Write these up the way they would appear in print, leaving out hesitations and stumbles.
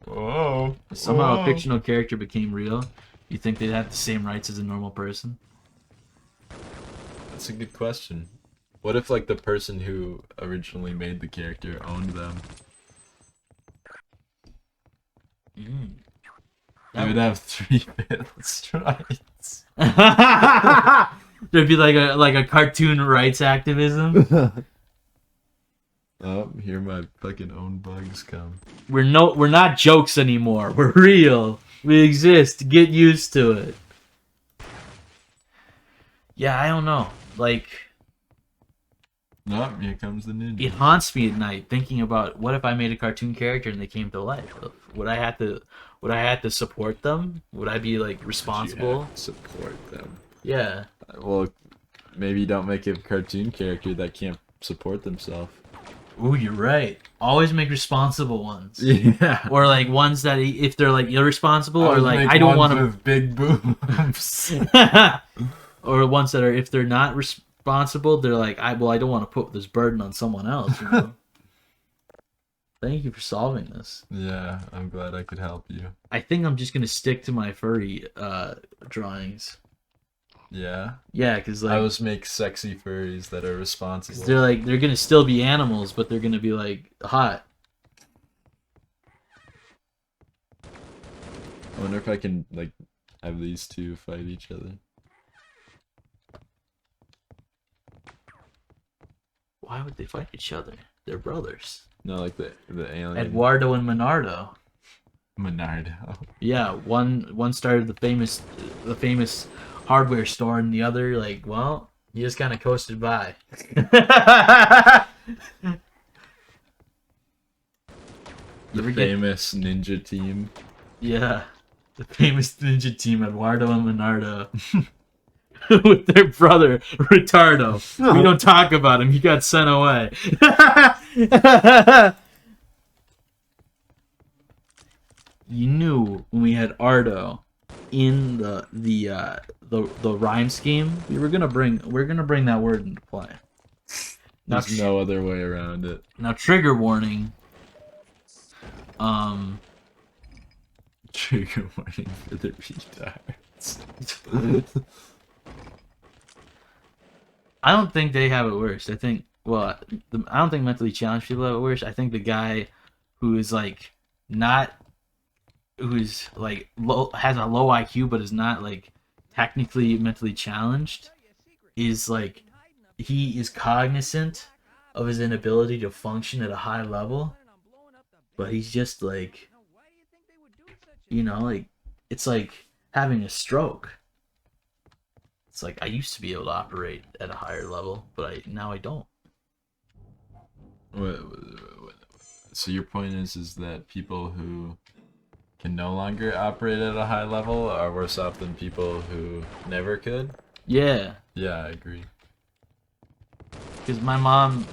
Whoa. If somehow a Whoa. fictional character became real, you think they'd have the same rights as a normal person? That's a good question. What if, like, the person who originally made the character owned them? Mm. They would have 3/5 rights. There'd be like a cartoon rights activism. Oh, here my fucking own bugs come. We're not jokes anymore. We're real. We exist. Get used to it. Yeah, I don't know. Like, Oh, here comes the ninja. it haunts me at night thinking about what if I made a cartoon character and they came to life. Would I have to support them? Would I be like responsible? Support them. Yeah. Well, maybe don't make a cartoon character that can't support themselves. Ooh, you're right. Always make responsible ones. Yeah. Or like ones that if they're like irresponsible or like I don't want to with big boobs. or ones that are if they're not responsible, they're like I don't want to put this burden on someone else, you know. Thank you for solving this. Yeah, I'm glad I could help you. I think I'm just gonna stick to my furry drawings. Yeah. Yeah, because I like always make sexy furries that are 'cause responsible. they're gonna still be animals, but they're gonna be like hot. I wonder if I can like have these two fight each other. Why would they fight each other? They're brothers. No, like the alien. Eduardo and Monardo. Menardo. Yeah, one started the famous hardware store, and the other like, well, he just kind of coasted by. The ever get- famous ninja team. Yeah, the famous ninja team, Eduardo and Monardo, with their brother Retardo. We don't talk about him; he got sent away. You knew when we had Ardo in the rhyme scheme, we're gonna bring that word into play. Now, There's no other way around it. now trigger warning. Trigger warning for the retards. I don't think they have it worse. I think I don't think mentally challenged people have it worse. I think the guy who is like not who's like low has a low IQ but is not like technically mentally challenged is like he is cognizant of his inability to function at a high level, but he's just like, you know, like it's like having a stroke. It's like I used to be able to operate at a higher level, but now I don't. So your point is that people who can no longer operate at a high level are worse off than people who never could? Yeah, Yeah, I agree. because my mom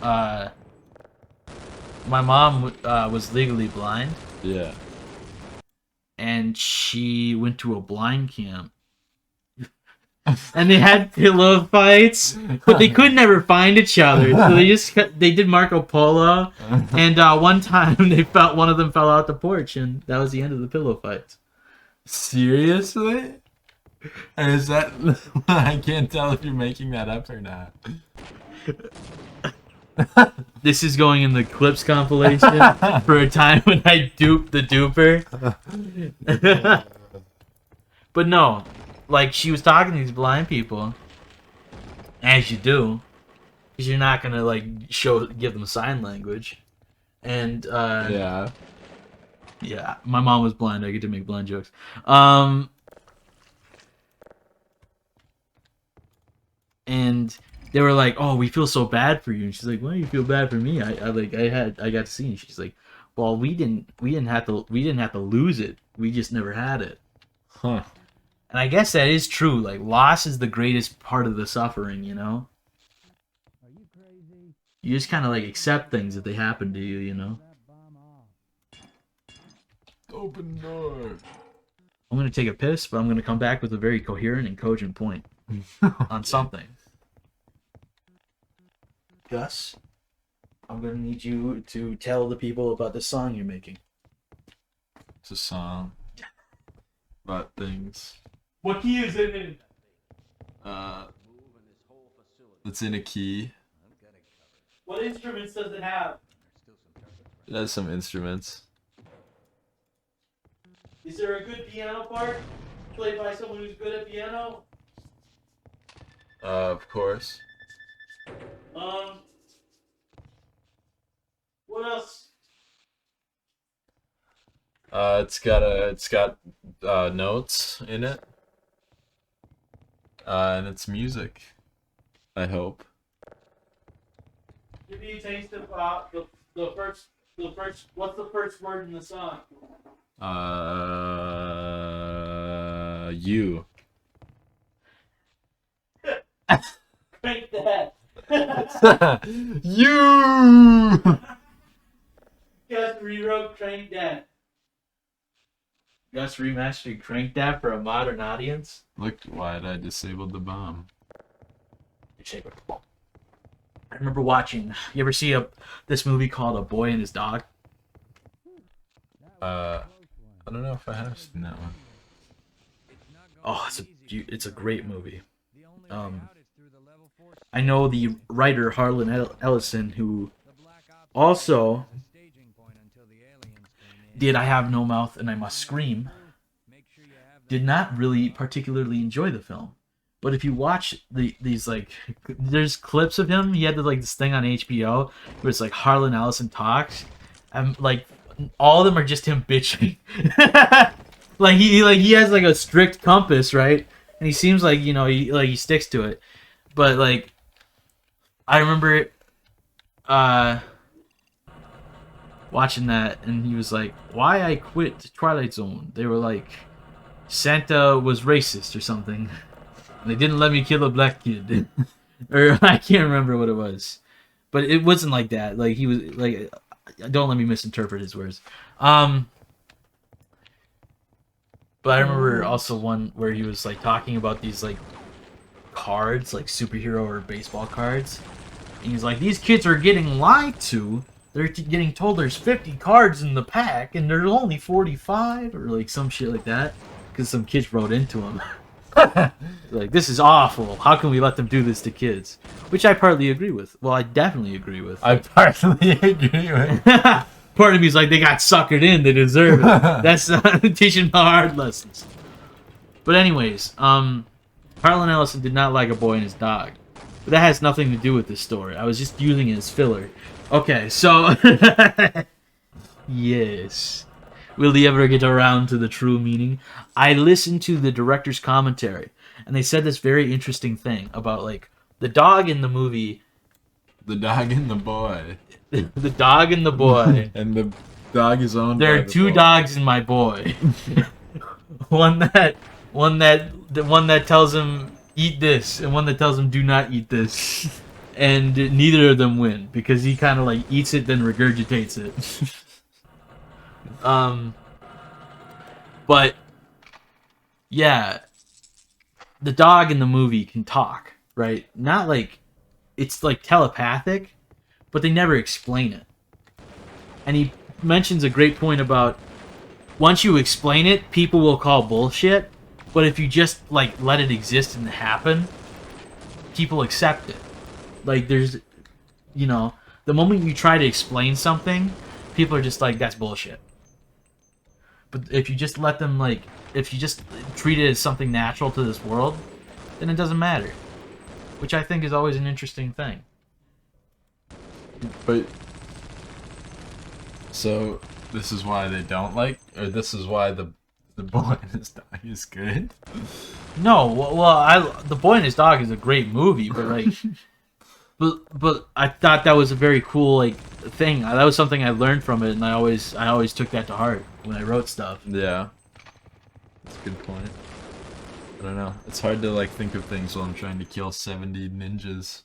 was legally blind, Yeah. and she went to a blind camp. And they had pillow fights, but they could never find each other. So they did Marco Polo, and one time one of them fell out the porch, and that was the end of the pillow fights. Seriously? Is that... I can't tell if you're making that up or not. This is going in the clips compilation for a time when I duped the duper. But no, like she was talking to these blind people, as you do, because you're not gonna like give them sign language, and Yeah. yeah, my mom was blind. I get to make blind jokes. And they were like, "Oh, we feel so bad for you." And she's like, "Why do you feel bad for me? I got to see." And she's like, "Well, we didn't have to lose it. We just never had it." Huh. And I guess that is true. Like loss is the greatest part of the suffering, you know? You just kind of like accept things if they happen to you, you know? Open door. I'm going to take a piss, but I'm going to come back with a very coherent and cogent point on something. Gus, I'm going to need you to tell the people about the song you're making. It's a song about things. What key is it in? It's in a key. What instruments does it have? It has some instruments. Is there a good piano part played by someone who's good at piano? Of course. What else? It's got notes in it. And it's music. I hope. Give me a taste of the first. What's the first word in the song? You. Crank that. You. Gus rewrote Crank That. Gus remastered Crank That for a modern audience. Look, why'd I disabled the bomb? I remember watching. You ever see this movie called A Boy and His Dog? I don't know if I have seen that one. Oh, it's a great movie. I know the writer Harlan Ellison, who also did I Have No Mouth and I Must Scream, did not really particularly enjoy the film. But if you watch these like, there's clips of him. He had this thing on HBO where it's like Harlan Ellison talks, and like all of them are just him bitching. like he has like a strict compass, right? And he seems like he sticks to it. But like, I remember watching that, and he was like, "Why I quit Twilight Zone?" They were like, Santa was racist or something. They didn't let me kill a black kid. Or I can't remember what it was. But it wasn't like that. Like he was like, don't let me misinterpret his words. But I remember also one where he was like talking about these like cards, like superhero or baseball cards. And he's like, these kids are getting lied to. They're getting told there's 50 cards in the pack and there's only 45 or like some shit like that. Because some kids wrote into him. Like, this is awful. How can we let them do this to kids? Which I partly agree with. Well, I definitely agree with. I partly agree with. Part of me is like, they got suckered in. They deserve it. That's teaching them hard lessons. But anyways, Harlan Ellison did not like A Boy and His Dog. But that has nothing to do with this story. I was just using it as filler. Okay, so... Yes. Will he ever get around to the true meaning? I listened to the director's commentary, and they said this very interesting thing about, like, the dog in the movie... The dog and the boy. The dog and the boy. And the dog is owned There by are the two boy. dogs in my boy. one that tells him, eat this, and one that tells him, do not eat this. And neither of them win, because he kind of, like, eats it, then regurgitates it. But yeah, the dog in the movie can talk, right? Not like it's like telepathic, but they never explain it. And he mentions a great point about once you explain it, people will call bullshit, but if you just like let it exist and happen, people accept it. Like there's, the moment you try to explain something, people are just like, that's bullshit. But if you just let them, like, if you just treat it as something natural to this world, then it doesn't matter. Which I think is always an interesting thing. But... So, this is why they don't like... Or this is why the Boy and His Dog is good? No, well, The Boy and His Dog is a great movie, but, like... But I thought that was a very cool like thing. That was something I learned from it, and I always took that to heart when I wrote stuff. Yeah. That's a good point. I don't know. It's hard to like think of things while I'm trying to kill 70 ninjas.